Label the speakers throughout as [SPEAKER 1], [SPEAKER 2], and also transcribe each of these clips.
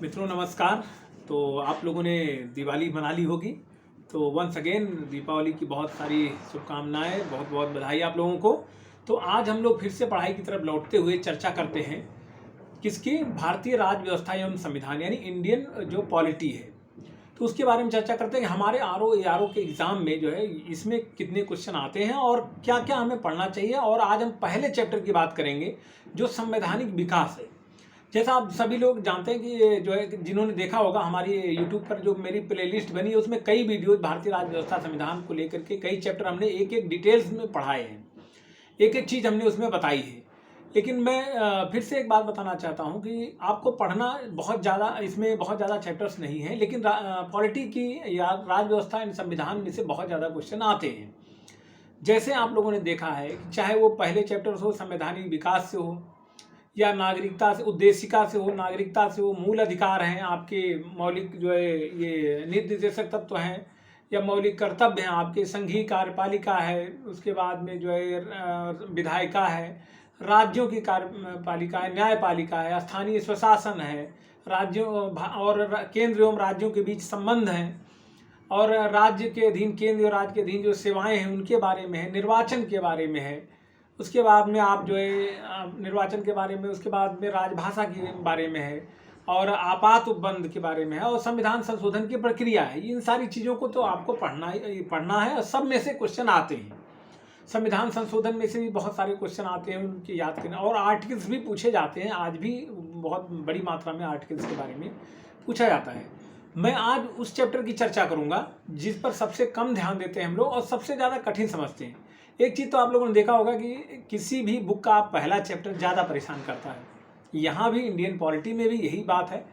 [SPEAKER 1] मित्रों नमस्कार। तो आप लोगों ने दिवाली मना ली होगी। तो वंस अगेन दीपावली की बहुत सारी शुभकामनाएं, बहुत बहुत बधाई आप लोगों को। तो आज हम लोग फिर से पढ़ाई की तरफ लौटते हुए चर्चा करते हैं किसकी, भारतीय राज्य व्यवस्था एवं संविधान यानी इंडियन जो पॉलिटी है। तो उसके बारे में चर्चा करते हैं कि हमारे आर ओ के एग्ज़ाम में जो है इसमें कितने क्वेश्चन आते हैं और क्या क्या हमें पढ़ना चाहिए। और आज हम पहले चैप्टर की बात करेंगे जो संवैधानिक विकास है। जैसा आप सभी लोग जानते हैं कि ये जो है, जिन्होंने देखा होगा हमारी यूट्यूब पर जो मेरी प्लेलिस्ट बनी है उसमें कई वीडियो भारतीय राज्य व्यवस्था संविधान को लेकर के कई चैप्टर हमने एक एक डिटेल्स में पढ़ाए हैं, एक एक चीज़ हमने उसमें बताई है। लेकिन मैं फिर से एक बात बताना चाहता हूं कि आपको पढ़ना बहुत ज़्यादा, इसमें बहुत ज़्यादा चैप्टर्स नहीं हैं, लेकिन पॉलिटी की या राज्य व्यवस्था एंड संविधान में से बहुत ज़्यादा क्वेश्चन आते हैं। जैसे आप लोगों ने देखा है, चाहे वो पहले चैप्टर हो संवैधानिक विकास से हो या नागरिकता से, उद्देशिका से हो, नागरिकता से हो, मूल अधिकार हैं आपके, मौलिक जो है ये निर्देशक तत्व हैं या मौलिक कर्तव्य हैं आपके, संघीय कार्यपालिका है, उसके बाद में जो है विधायिका है, राज्यों की कार्यपालिका है, न्यायपालिका है, स्थानीय स्वशासन है, राज्यों और केंद्र एवं राज्यों के बीच संबंध हैं, और राज्य के अधीन, केंद्र और राज्य के अधीन जो सेवाएं हैं उनके बारे में है, निर्वाचन के बारे में है, उसके बाद में आप जो है निर्वाचन के बारे में, उसके बाद में राजभाषा के बारे में है, और आपात उपबंध के बारे में है, और संविधान संशोधन की प्रक्रिया है। इन सारी चीज़ों को तो आपको पढ़ना है और सब में से क्वेश्चन आते हैं। संविधान संशोधन में से भी बहुत सारे क्वेश्चन आते हैं, उनकी याद करना, और आर्टिकल्स भी पूछे जाते हैं। आज भी बहुत बड़ी मात्रा में आर्टिकल्स के बारे में पूछा जाता है। मैं आज उस चैप्टर की चर्चा करूंगा जिस पर सबसे कम ध्यान देते हैं हम लोग और सबसे ज़्यादा कठिन समझते हैं। एक चीज़ तो आप लोगों ने देखा होगा कि किसी भी बुक का पहला चैप्टर ज़्यादा परेशान करता है। यहाँ भी इंडियन पॉलिटी में भी यही बात है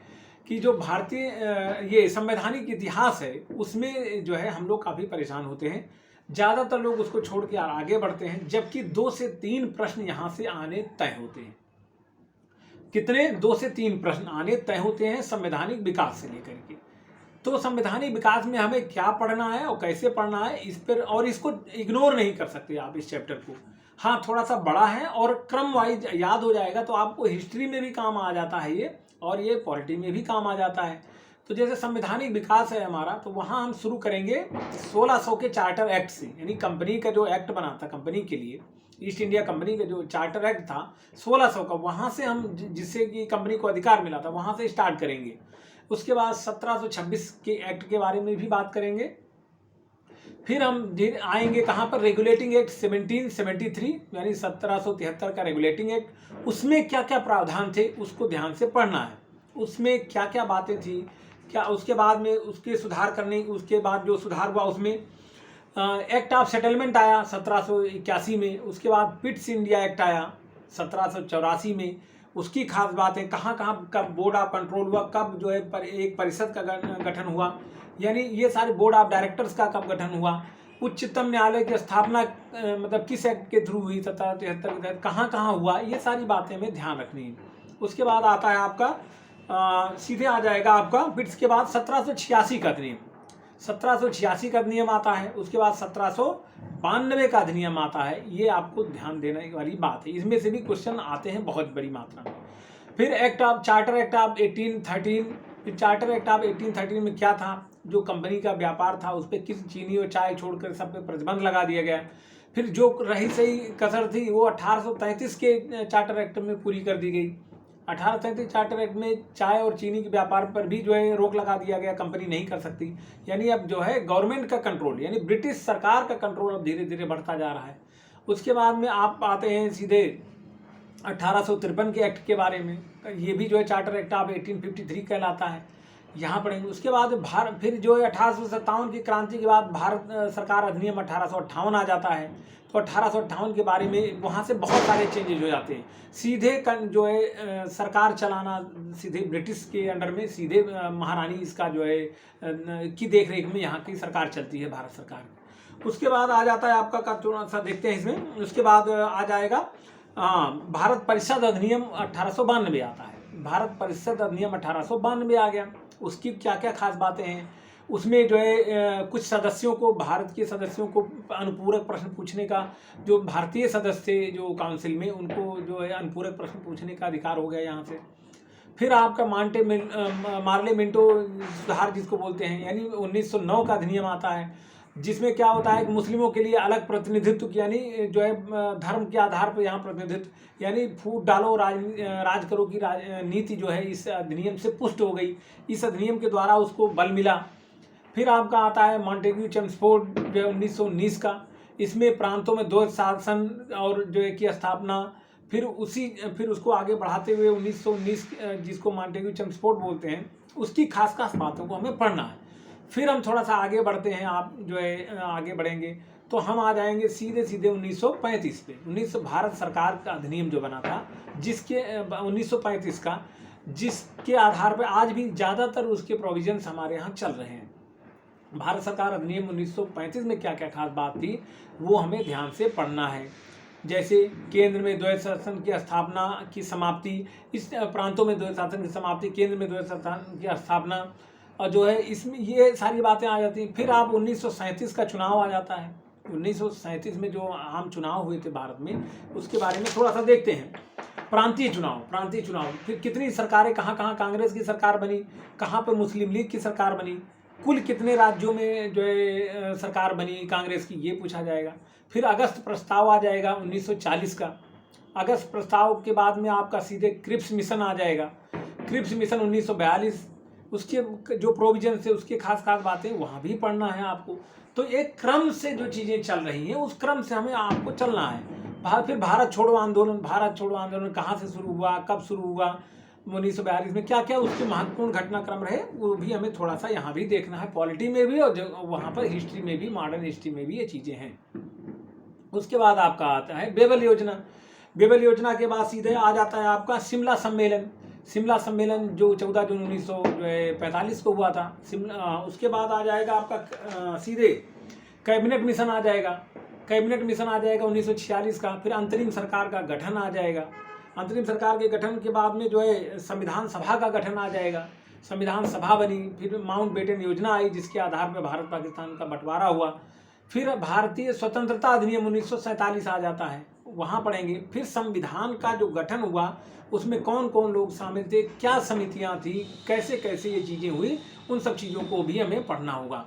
[SPEAKER 1] कि जो भारतीय ये संवैधानिक इतिहास है उसमें जो है हम लोग काफ़ी परेशान होते हैं। ज़्यादातर लोग उसको छोड़ के आगे बढ़ते हैं, जबकि 2 से 3 प्रश्न यहाँ से आने तय होते हैं। कितने? 2 से 3 प्रश्न आने तय होते हैं संवैधानिक विकास से लेकर के। तो संवैधानिक विकास में हमें क्या पढ़ना है और कैसे पढ़ना है इस पर, और इसको इग्नोर नहीं कर सकते आप इस चैप्टर को। हाँ, थोड़ा सा बड़ा है और क्रम वाइज याद हो जाएगा तो आपको हिस्ट्री में भी काम आ जाता है ये, और ये पॉलिटी में भी काम आ जाता है। तो जैसे संवैधानिक विकास है हमारा, तो वहाँ हम शुरू करेंगे 1600 के चार्टर एक्ट से, यानी कंपनी का जो एक्ट बना था कंपनी के लिए, ईस्ट इंडिया कंपनी का जो चार्टर एक्ट था 1600 का, वहाँ से हम जिससे कि कंपनी को अधिकार मिला था वहाँ से स्टार्ट करेंगे। उसके बाद 1726 के एक्ट के बारे में भी बात करेंगे। फिर हम आएंगे कहाँ पर? रेगुलेटिंग एक्ट 1773 यानी 1773 का रेगुलेटिंग एक्ट। उसमें क्या क्या प्रावधान थे उसको ध्यान से पढ़ना है, उसमें क्या क्या बातें थी क्या। उसके बाद में उसके सुधार करने, उसके बाद जो सुधार हुआ उसमें एक्ट ऑफ सेटलमेंट आया 1781 में। उसके बाद पिट्स इंडिया एक्ट आया 1784 में। उसकी खास बात है कहाँ कहाँ कब बोर्ड ऑफ कंट्रोल हुआ, कब जो है एक परिषद का गठन हुआ, यानी ये सारे बोर्ड ऑफ डायरेक्टर्स का कब गठन हुआ, उच्चतम न्यायालय की स्थापना मतलब किस एक्ट के थ्रू हुई 1773 के तहत, कहाँ कहाँ हुआ, ये सारी बातें हमें ध्यान रखनी है। उसके बाद आता है आपका सीधे आ जाएगा आपका पिट्स के बाद 1786 का अधिनियम, 1786 का अधिनियम आता है। उसके बाद 1792 का अधिनियम आता है। ये आपको ध्यान देने वाली बात है, इसमें से भी क्वेश्चन आते हैं बहुत बड़ी मात्रा में। फिर चार्टर एक्ट ऑफ 1813। फिर चार्टर एक्ट ऑफ 1813 में क्या था? जो कंपनी का व्यापार था उस पर किस चीनी और चाय छोड़कर सब पे प्रतिबंध लगा दिया गया। फिर जो रही सही कसर थी वो 1833 के चार्टर एक्ट में पूरी कर दी गई। 1833 चार्टर एक्ट में चाय और चीनी के व्यापार पर भी जो है रोक लगा दिया गया, कंपनी नहीं कर सकती। यानी अब जो है गवर्नमेंट का कंट्रोल, यानी ब्रिटिश सरकार का कंट्रोल अब धीरे धीरे बढ़ता जा रहा है। उसके बाद में आप आते हैं सीधे 1853 के एक्ट के बारे में। ये भी जो है चार्टर एक्ट ऑफ 1853 कहलाता है, यहाँ पढ़ेंगे। उसके बाद भारत, फिर जो है 1857 की क्रांति के बाद भारत सरकार अधिनियम 1858 आ जाता है। तो 1858 के बारे में वहाँ से बहुत सारे चेंजेज हो जाते हैं। सीधे जो है सरकार चलाना सीधे ब्रिटिश के अंडर में, सीधे महारानी इसका जो है की देखरेख में यहाँ की सरकार चलती है, भारत सरकार। उसके बाद आ जाता है आपका का थोड़ा सा देखते हैं इसमें। उसके बाद आ जाएगा भारत परिषद अधिनियम 1892 आता है। भारत परिषद अधिनियम 1892 आ गया। उसकी क्या क्या खास बातें हैं? उसमें जो है कुछ सदस्यों को, भारत के सदस्यों को अनुपूरक प्रश्न पूछने का, जो भारतीय सदस्य थे जो काउंसिल में, उनको जो है अनुपूरक प्रश्न पूछने का अधिकार हो गया यहाँ से। फिर आपका मार्ले मिंटो सुधार जिसको बोलते हैं, यानी 1909 का अधिनियम आता है, जिसमें क्या होता है कि मुस्लिमों के लिए अलग प्रतिनिधित्व की, यानी जो है धर्म के आधार पर यहाँ प्रतिनिधित्व, यानी फूट डालो राज करो की नीति जो है इस अधिनियम से पुष्ट हो गई। इस अधिनियम के द्वारा उसको बल मिला। फिर आपका आता है मॉन्टेग्यू चेम्सफोर्ड जो है 1919 का, इसमें प्रांतों में द्वैध शासन और जो है की स्थापना। फिर उसको आगे बढ़ाते हुए 1919 जिसको मॉन्टेग्यू चेम्सफोर्ड बोलते हैं, उसकी खास खास बातों को हमें पढ़ना है। फिर हम थोड़ा सा आगे बढ़ते हैं, आप जो है आगे बढ़ेंगे तो हम आ जाएंगे सीधे 1935 पे। 19 भारत सरकार का अधिनियम जो बना था, जिसके 1935 का, जिसके आधार पर आज भी ज़्यादातर उसके प्रोविजंस हमारे यहाँ चल रहे हैं। भारत सरकार अधिनियम 1935 में क्या क्या खास बात थी वो हमें ध्यान से पढ़ना है। जैसे केंद्र में द्वैध शासन की स्थापना की समाप्ति, इस प्रांतों में द्वैध शासन की समाप्ति, केंद्र में द्वैध शासन की स्थापना, और जो है इसमें ये सारी बातें आ जाती हैं। फिर आप 1937 का चुनाव आ जाता है। 1937 में जो आम चुनाव हुए थे भारत में, उसके बारे में थोड़ा सा देखते हैं। प्रांतीय चुनाव, फिर कितनी सरकारें, कहाँ कहाँ कांग्रेस की सरकार बनी, कहाँ पर मुस्लिम लीग की सरकार बनी, कुल कितने राज्यों में जो है सरकार बनी कांग्रेस की, ये पूछा जाएगा। फिर अगस्त प्रस्ताव आ जाएगा 1940 का। अगस्त प्रस्ताव के बाद में आपका सीधे क्रिप्स मिशन आ जाएगा। क्रिप्स मिशन 1942, उसके जो प्रोविजन से उसके खास खास बातें वहाँ भी पढ़ना है आपको। तो एक क्रम से जो चीज़ें चल रही हैं उस क्रम से हमें आपको चलना है। फिर भारत छोड़ो आंदोलन कहाँ से शुरू हुआ, कब शुरू हुआ, 1942 में क्या क्या उसके महत्वपूर्ण घटनाक्रम रहे, वो भी हमें थोड़ा सा यहाँ भी देखना है, पॉलिटी में भी और वहाँ पर हिस्ट्री में भी, मॉडर्न हिस्ट्री में भी ये चीज़ें हैं। उसके बाद आपका आता है बेबल योजना के बाद सीधे आ जाता है आपका शिमला सम्मेलन जो 14 जून 1945 को हुआ था। उसके बाद आ जाएगा आपका सीधे कैबिनेट मिशन आ जाएगा 1946 का। फिर अंतरिम सरकार का गठन आ जाएगा। अंतरिम सरकार के गठन के बाद में जो है संविधान सभा का गठन आ जाएगा, संविधान सभा बनी। फिर माउंटबेटन योजना आई जिसके आधार पर भारत पाकिस्तान का बंटवारा हुआ। फिर भारतीय स्वतंत्रता अधिनियम 1947 आ जाता है, वहाँ पढ़ेंगे। फिर संविधान का जो गठन हुआ उसमें कौन कौन लोग शामिल थे, क्या समितियाँ थी, कैसे कैसे ये चीज़ें हुई, उन सब चीज़ों को भी हमें पढ़ना होगा।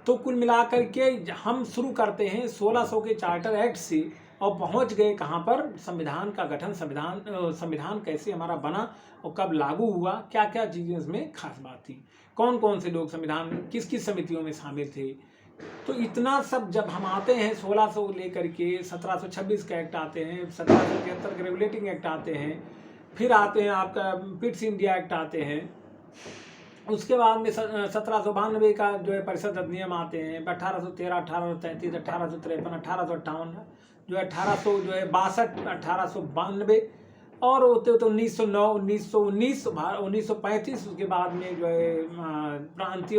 [SPEAKER 1] तो कुल मिलाकर के हम शुरू करते हैं 1600 के चार्टर एक्ट से और पहुंच गए कहाँ पर, संविधान का गठन, संविधान कैसे हमारा बना और कब लागू हुआ, क्या क्या चीज़ें इसमें खास बात थी, कौन कौन से लोग संविधान किस किस समितियों में शामिल थे। तो इतना सब जब हम आते हैं 1600 लेकर के 1726 का एक्ट आते हैं, 1773 के रेगुलेटिंग एक्ट आते हैं, फिर आते हैं आपका पिट्स इंडिया एक्ट आते हैं। उसके बाद में 1792 का जो है परिषद अधिनियम आते हैं, 1813, 1833, 1853, 1858, जो है 1862, 1892 और होते होते 1909, 1919, 1935। उसके बाद में जो है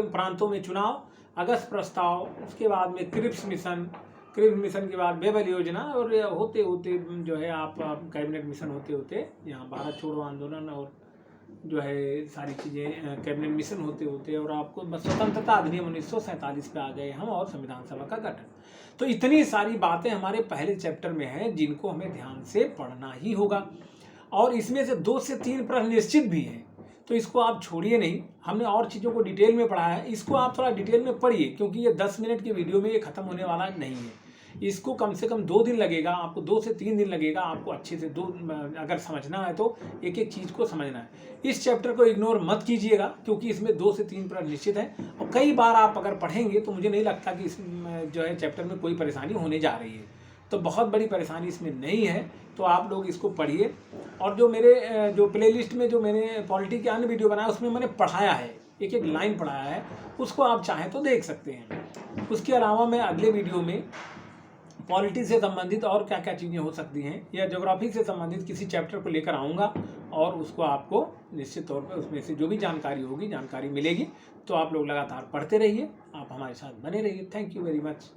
[SPEAKER 1] प्रांतों में चुनाव, अगस्त प्रस्ताव, उसके बाद में क्रिप्स मिशन के बाद बेबल योजना, और होते होते जो है आप कैबिनेट मिशन होते होते यहाँ भारत छोड़ो आंदोलन और जो है सारी चीज़ें कैबिनेट मिशन होते होते और आपको स्वतंत्रता अधिनियम 1947 पे आ गए हम, और संविधान सभा का गठन। तो इतनी सारी बातें हमारे पहले चैप्टर में हैं जिनको हमें ध्यान से पढ़ना ही होगा, और इसमें से 2 से 3 प्रश्न निश्चित भी हैं, तो इसको आप छोड़िए नहीं। हमने और चीज़ों को डिटेल में पढ़ा है, इसको आप थोड़ा डिटेल में पढ़िए, क्योंकि ये 10 मिनट की वीडियो में ये ख़त्म होने वाला नहीं है। इसको कम से कम 2 दिन लगेगा आपको, 2 से 3 दिन लगेगा आपको अच्छे से अगर समझना है तो एक एक चीज़ को समझना है। इस चैप्टर को इग्नोर मत कीजिएगा, क्योंकि इसमें 2 से 3 प्रश्न निश्चित है, और कई बार आप अगर पढ़ेंगे तो मुझे नहीं लगता कि इस जो है चैप्टर में कोई परेशानी होने जा रही है। तो बहुत बड़ी परेशानी इसमें नहीं है, तो आप लोग इसको पढ़िए। और जो मेरे जो प्लेलिस्ट में जो मैंने पॉलिटी के अन्य वीडियो बनाया उसमें मैंने पढ़ाया है, एक एक लाइन पढ़ाया है, उसको आप चाहें तो देख सकते हैं। उसके अलावा मैं अगले वीडियो में पॉलिटी से संबंधित और क्या क्या चीज़ें हो सकती हैं या ज्योग्राफी से संबंधित किसी चैप्टर को लेकर आऊँगा, और उसको आपको निश्चित तौर पर उसमें से जो भी जानकारी होगी, जानकारी मिलेगी। तो आप लोग लगातार पढ़ते रहिए, आप हमारे साथ बने रहिए। Thank you very much.